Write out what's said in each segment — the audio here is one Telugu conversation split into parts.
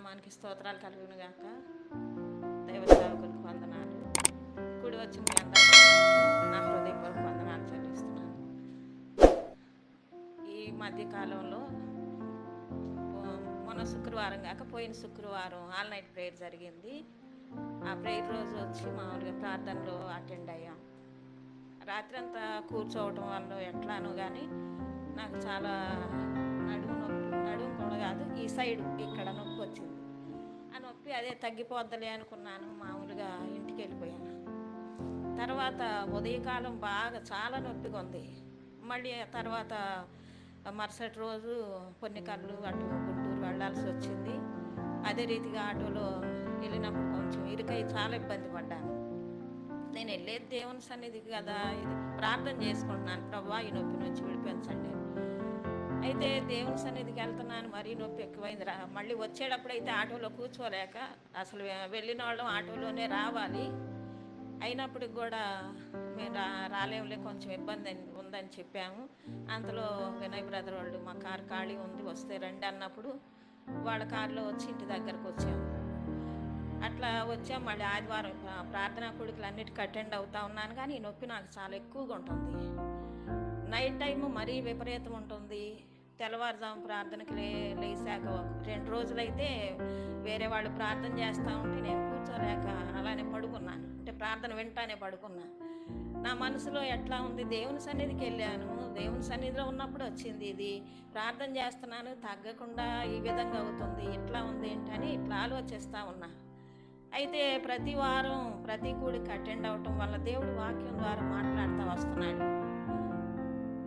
నామానికి స్తోత్రాలు కలుగును గాక. దైవ సేవకులకు వందనాలు. కూడి వచ్చి మీ అందరికీ నా హృదయపూర్వక వందనాలు చెల్లిస్తున్నాను. ఈ మధ్యకాలంలో మొన్న శుక్రవారం కాక పోయిన శుక్రవారం ఆల్ నైట్ ప్రేయర్ జరిగింది. ఆ ప్రేయర్ రోజు వచ్చి మామూలుగా ప్రార్థనలో అటెండ్ అయ్యాం. రాత్రి అంతా కూర్చోవటం వల్ల ఎట్లానో కానీ నాకు చాలా నడుము కూడా కాదు, ఈ సైడ్ ఇక్కడ నొప్పి వచ్చింది. ఆ నొప్పి అదే తగ్గిపోద్దలే అనుకున్నాను. మామూలుగా ఇంటికి వెళ్ళిపోయాను. తర్వాత ఉదయకాలం బాగా చాలా నొప్పిగా ఉంది. మళ్ళీ తర్వాత మరుసటి రోజు పొన్నికల్లు అటు గుంటూరు వెళ్ళాల్సి వచ్చింది. అదే రీతిగా ఆటోలో వెళ్ళినప్పుడు కొంచెం ఇరుకై చాలా ఇబ్బంది పడ్డాను. నేను వెళ్ళేది దేవుని సన్నిధికి కదా, ఇది ప్రార్థన చేసుకుంటున్నాను, ప్రభువా ఈ నొప్పి నుంచి విడిపించండి. అయితే దేవుని సన్నిధికి వెళ్తున్నాను, మరీ నొప్పి ఎక్కువైంది. మళ్ళీ వచ్చేటప్పుడైతే ఆటోలో కూర్చోలేక, అసలు వెళ్ళిన వాళ్ళం ఆటోలోనే రావాలి, అయినప్పటికి కూడా మేము రాలేములే, కొంచెం ఇబ్బంది ఉందని చెప్పాము. అంతలో వినయ్ బ్రదర్ వాళ్ళు మా కారు ఖాళీ ఉంది వస్తే రండి అన్నప్పుడు వాళ్ళ కారులో వచ్చి ఇంటి దగ్గరకు వచ్చాము. అట్లా వచ్చాం. మళ్ళీ ఆదివారం ప్రార్థనా కూడికలు అన్నిటికీ అటెండ్ అవుతా ఉన్నాను, కానీ ఈ నొప్పి నాకు చాలా ఎక్కువగా ఉంటుంది. నైట్ టైము మరీ విపరీతం ఉంటుంది. తెల్లవారుజాము ప్రార్థనకి లేసాక 2 రోజులైతే వేరే వాళ్ళు ప్రార్థన చేస్తూ ఉంటే నేను కూర్చోలేక అలానే పడుకున్నాను. అంటే ప్రార్థన వింటానే పడుకున్నా. నా మనసులో ఎట్లా ఉంది, దేవుని సన్నిధికి వెళ్ళాను, దేవుని సన్నిధిలో ఉన్నప్పుడు వచ్చింది ఇది, ప్రార్థన చేస్తున్నాను తగ్గకుండా ఈ విధంగా అవుతుంది, ఇట్లా ఉంది ఏంటని ఇట్లా ఆలోచిస్తూ ఉన్నా. అయితే ప్రతి వారం ప్రతి కూడికి అటెండ్ అవటం వల్ల దేవుడు వాక్యం ద్వారా మాట్లాడుతూ వస్తున్నాడు.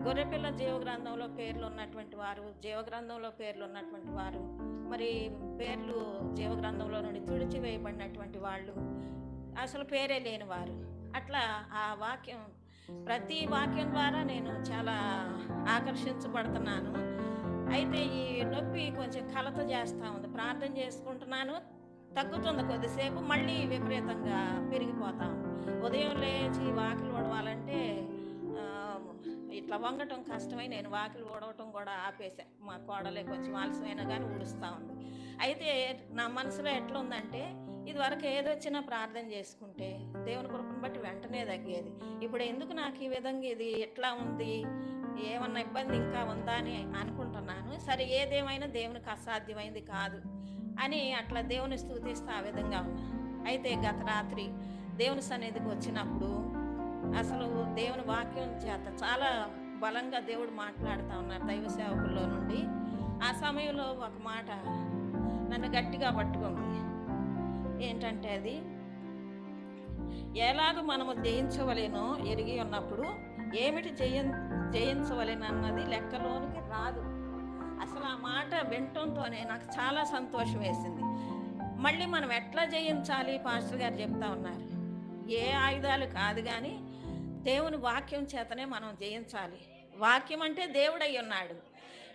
గొర్రెపిల్ల జీవగ్రంథంలో పేర్లు ఉన్నటువంటి వారు, మరి పేర్లు జీవగ్రంథంలో నుండి తుడిచివేయబడినటువంటి వాళ్ళు, అసలు పేరే లేని వారు. అట్లా ఆ వాక్యం, ప్రతి వాక్యం ద్వారా నేను చాలా ఆకర్షించబడుతున్నాను. అయితే ఈ నొప్పి కొంచెం కలత చేస్తూ ఉంది. ప్రార్థన చేసుకుంటున్నాను, తగ్గుతుంది కొద్దిసేపు, మళ్ళీ విపరీతంగా పెరిగిపోతాం. ఉదయం లేచి వాకిలు ఊడవాలంటే ఇట్లా వంగటం కష్టమై నేను వాకిలు ఊడవటం కూడా ఆపేసా. మా కోడలే కొంచెం ఆలస్యమైనా కానీ ఊడుస్తూ ఉంది. అయితే నా మనసులో ఎట్లా ఉందంటే, ఇదివరకు ఏదొచ్చినా ప్రార్థన చేసుకుంటే దేవుని కృపను బట్టి వెంటనే తగ్గేది. ఇప్పుడు ఎందుకు నాకు ఈ విధంగా ఇది ఎట్లా ఉంది, ఏమన్నా ఇబ్బంది ఇంకా ఉందా అని అనుకుంటున్నాను. సరే, ఏదేమైనా దేవునికి అసాధ్యమైంది కాదు అని అట్లా దేవుని స్తుతిస్తూ ఆ విధంగా ఉన్నా. అయితే గత రాత్రి దేవుని సన్నిధికి వచ్చినప్పుడు అసలు దేవుని వాక్యం చేత చాలా బలంగా దేవుడు మాట్లాడుతూ ఉన్నారు దైవ సేవకుల్లో నుండి. ఆ సమయంలో ఒక మాట నన్ను గట్టిగా పట్టుకుంది. ఏంటంటే, అది ఎలాగ మనము జయించవలేనో ఎరిగి ఉన్నప్పుడు ఏమిటి జయించవలేనన్నది లెక్కలోనికి రాదు. అసలు ఆ మాట వినటంతోనే నాకు చాలా సంతోషం వేసింది. మళ్ళీ మనం ఎట్లా జయించాలి పాస్టర్ గారు చెప్తా ఉన్నారు. ఏ ఆయుధాలు కాదు, కానీ దేవుని వాక్యం చేతనే మనం జయించాలి. వాక్యం అంటే దేవుడై ఉన్నాడు.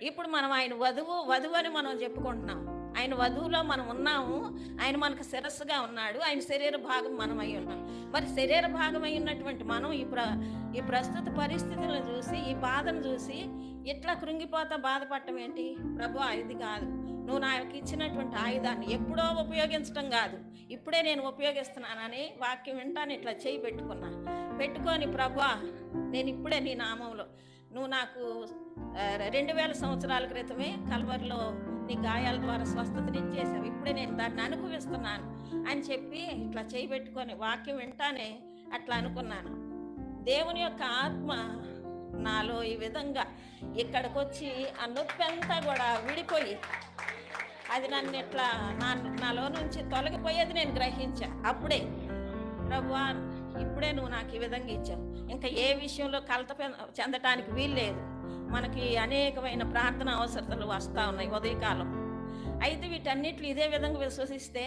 ఇప్పుడు మనం ఆయన వధువు అని మనం చెప్పుకుంటున్నాం. ఆయన వధువులో మనం ఉన్నాము. ఆయన మనకు శిరస్సుగా ఉన్నాడు. ఆయన శరీర భాగం మనం అయి ఉన్నాం. మరి శరీర భాగం అయి ఉన్నటువంటి మనం ఈ ప్రస్తుత పరిస్థితులను చూసి, ఈ బాధను చూసి ఇట్లా కృంగిపోతా బాధపడటం ఏంటి? ప్రభువా, ఇది కాదు, నువ్వు నాకు ఇచ్చినటువంటి ఆయుధాన్ని ఎప్పుడో ఉపయోగించడం కాదు, ఇప్పుడే నేను ఉపయోగిస్తున్నానని వాక్యం వింటాను. ఇట్లా చేయి పెట్టుకొని, ప్రభువా నేను ఇప్పుడే నీ నామంలో, నువ్వు నాకు 2000 సంవత్సరాల క్రితమే కల్వరిలో నీ గాయాల ద్వారా స్వస్థతనిచ్చేసావు, ఇప్పుడే నేను దాన్ని అనుభవిస్తున్నాను అని చెప్పి ఇట్లా చేయి పెట్టుకొని వాక్యం వింటానే అట్లా అనుకున్నాను. దేవుని యొక్క ఆత్మ నాలో ఈ విధంగా ఇక్కడికి వచ్చి ఆ నొప్పి అంతా కూడా విడిపోయి అది నన్ను ఇట్లా నాలో నుంచి తొలగిపోయేది నేను గ్రహించా. అప్పుడే ప్రభువా, ఇప్పుడే నువ్వు నాకు ఈ విధంగా ఇచ్చావు, ఇంకా ఏ విషయంలో కలత చెందటానికి వీల్లేదు. మనకి అనేకమైన ప్రార్థన అవసరతలు వస్తూ ఉన్నాయి ఉదయకాలం. అయితే వీటన్నిటిని ఇదే విధంగా విశ్వసిస్తే,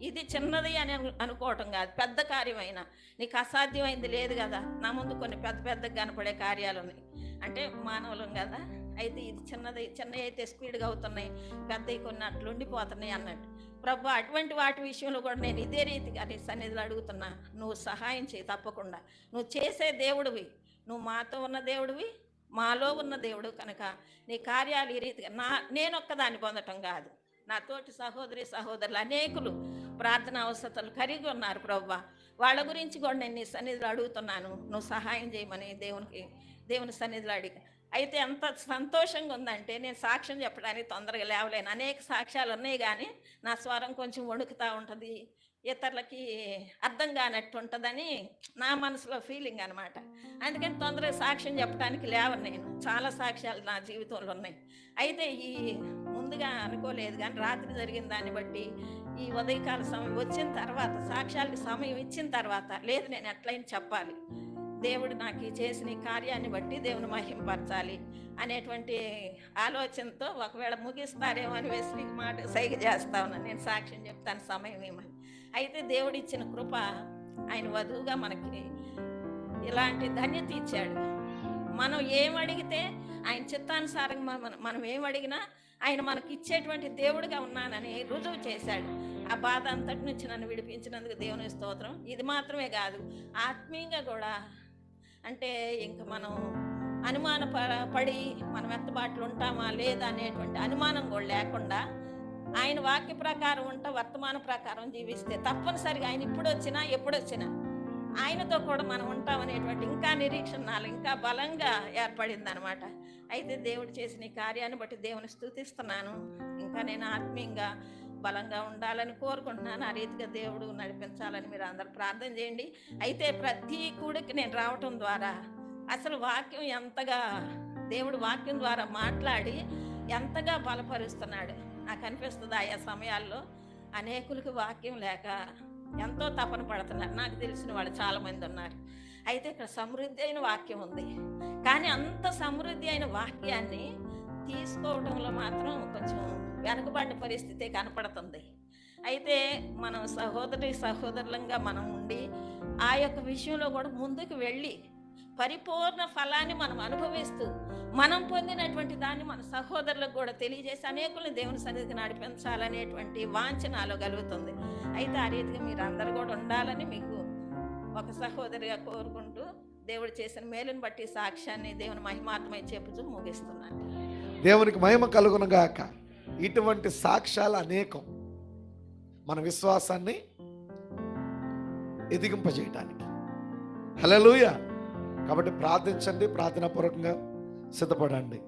ఇది చిన్నది అని అనుకోవటం కాదు, పెద్ద కార్యమైన నీకు అసాధ్యమైంది లేదు కదా. నా ముందు కొన్ని పెద్దగా కనపడే కార్యాలు ఉన్నాయి, అంటే మానవులం కదా. అయితే ఇది చిన్నవి అయితే స్పీడ్గా అవుతున్నాయి, పెద్దవి కొన్ని అట్లు ఉండిపోతున్నాయి అన్నట్టు. ప్రభు, అటువంటి వాటి విషయంలో కూడా నేను ఇదే రీతిగా నీ సన్నిధిలో అడుగుతున్నా, నువ్వు సహాయం చేయి తప్పకుండా. నువ్వు చేసే దేవుడివి, నువ్వు మాతో ఉన్న దేవుడివి, మాలో ఉన్న దేవుడు కనుక నీ కార్యాలు ఈ రీతిగా నేనొక్కదాన్ని పొందటం కాదు, నా తోటి సహోదరి సహోదరులు అనేకులు ప్రార్థన అవసరతలు కలిగి ఉన్నారు ప్రభువా. వాళ్ళ గురించి కూడా నేను నీ సన్నిధిలో అడుగుతున్నాను, నువ్వు సహాయం చేయమని దేవుని సన్నిధిలో అడిగి. అయితే ఎంత సంతోషంగా ఉందంటే నేను సాక్ష్యం చెప్పడానికి తొందరగా లేవలేను. అనేక సాక్ష్యాలు ఉన్నాయి కానీ నా స్వరం కొంచెం వణుకుతూ ఉంటుంది, ఇతరులకి అర్థం కానట్టు ఉంటుందని నా మనసులో ఫీలింగ్ అనమాట. అందుకని తొందరగా సాక్ష్యం చెప్పడానికి లేవను నేను. చాలా సాక్ష్యాలు నా జీవితంలో ఉన్నాయి. అయితే ఈ ముందుగా అనుకోలేదు కానీ రాత్రి జరిగిన దాన్ని బట్టి ఈ ఉదయకాల సమయం వచ్చిన తర్వాత, సాక్ష్యాలకి సమయం ఇచ్చిన తర్వాత, లేదు నేను ఎట్లయినా చెప్పాలి, దేవుడు నాకు చేసిన ఈ కార్యాన్ని బట్టి దేవుని మహింపరచాలి అనేటువంటి ఆలోచనతో ఒకవేళ ముగిస్తారేమో అని వెస్లీకి మాట సైగ చేస్తా ఉన్నాను, నేను సాక్ష్యం చెప్తాను సమయం ఏమని. అయితే దేవుడు ఇచ్చిన కృప, ఆయన వధువుగా మనకి ఇలాంటి ధన్యత ఇచ్చాడు. మనం ఏమడిగితే ఆయన చిత్తానుసారంగా మనం ఏమడిగినా ఆయన మనకి ఇచ్చేటువంటి దేవుడిగా ఉన్నానని రుజువు చేశాడు. ఆ బాధ అంతటి నుంచి నన్ను విడిపించినందుకు దేవుని స్తోత్రం. ఇది మాత్రమే కాదు, ఆత్మీయంగా కూడా, అంటే ఇంక మనం పడి మనం ఎత్తబాట్లు ఉంటామా లేదా అనేటువంటి అనుమానం కూడా లేకుండా ఆయన వాక్య ప్రకారం ఉంటా, వర్తమాన ప్రకారం జీవిస్తే తప్పనిసరిగా ఆయన ఇప్పుడు వచ్చినా ఎప్పుడు వచ్చినా ఆయనతో కూడా మనం ఉంటామనేటువంటి ఇంకా నిరీక్షణ నాలో ఇంకా బలంగా ఏర్పడింది అనమాట. అయితే దేవుడు చేసిన ఈ కార్యాన్ని బట్టి దేవుని స్తుతిస్తున్నాను. ఇంకా నేను ఆత్మీయంగా బలంగా ఉండాలని కోరుకుంటున్నాను. ఆ రీతిగా దేవుడు నడిపించాలని మీరు అందరూ ప్రార్థన చేయండి. అయితే ప్రతి కూడికి నేను రావటం ద్వారా అసలు వాక్యం ఎంతగా, దేవుడు వాక్యం ద్వారా మాట్లాడి ఎంతగా బలపరుస్తున్నాడు నాకు అనిపిస్తుంది. ఆయా సమయాల్లో అనేకులకు వాక్యం లేక ఎంతో తపన పడుతున్నారు. నాకు తెలిసిన వాళ్ళు చాలామంది ఉన్నారు. అయితే ఇక్కడ సమృద్ధి అయిన వాక్యం ఉంది, కానీ అంత సమృద్ధి అయిన వాక్యాన్ని తీసుకోవడంలో మాత్రం కొంచెం వెనుకబడిన పరిస్థితి కనపడుతుంది. అయితే మనం సహోదరులంగా మనం ఉండి ఆ యొక్క విషయంలో కూడా ముందుకు వెళ్ళి పరిపూర్ణ ఫలాన్ని మనం అనుభవిస్తూ మనం పొందినటువంటి దాన్ని మన సహోదరులకు కూడా తెలియజేసి అనేకుల్ని దేవుని సన్నిధికి నడిపించాలనేటువంటి వాంఛ నాలో కలుగుతుంది. అయితే ఆ రీతిగా మీరు అందరు కూడా ఉండాలని మీకు ఒక సహోదరిగా కోరుకుంటూ దేవుడు చేసిన మేలుని బట్టి సాక్ష్యాన్ని దేవుని మహిమాత్మై చెప్పుతూ ముగిస్తున్నాను. దేవునికి మహిమ కలుగునుగాక. ఇటువంటి సాక్ష్యాలు అనేకం మన విశ్వాసాన్ని ఎదిగింపజేయటానికి. హల్లెలూయా. కాబట్టి ప్రార్థించండి, ప్రార్థనాపూర్వకంగా సిద్ధపడండి.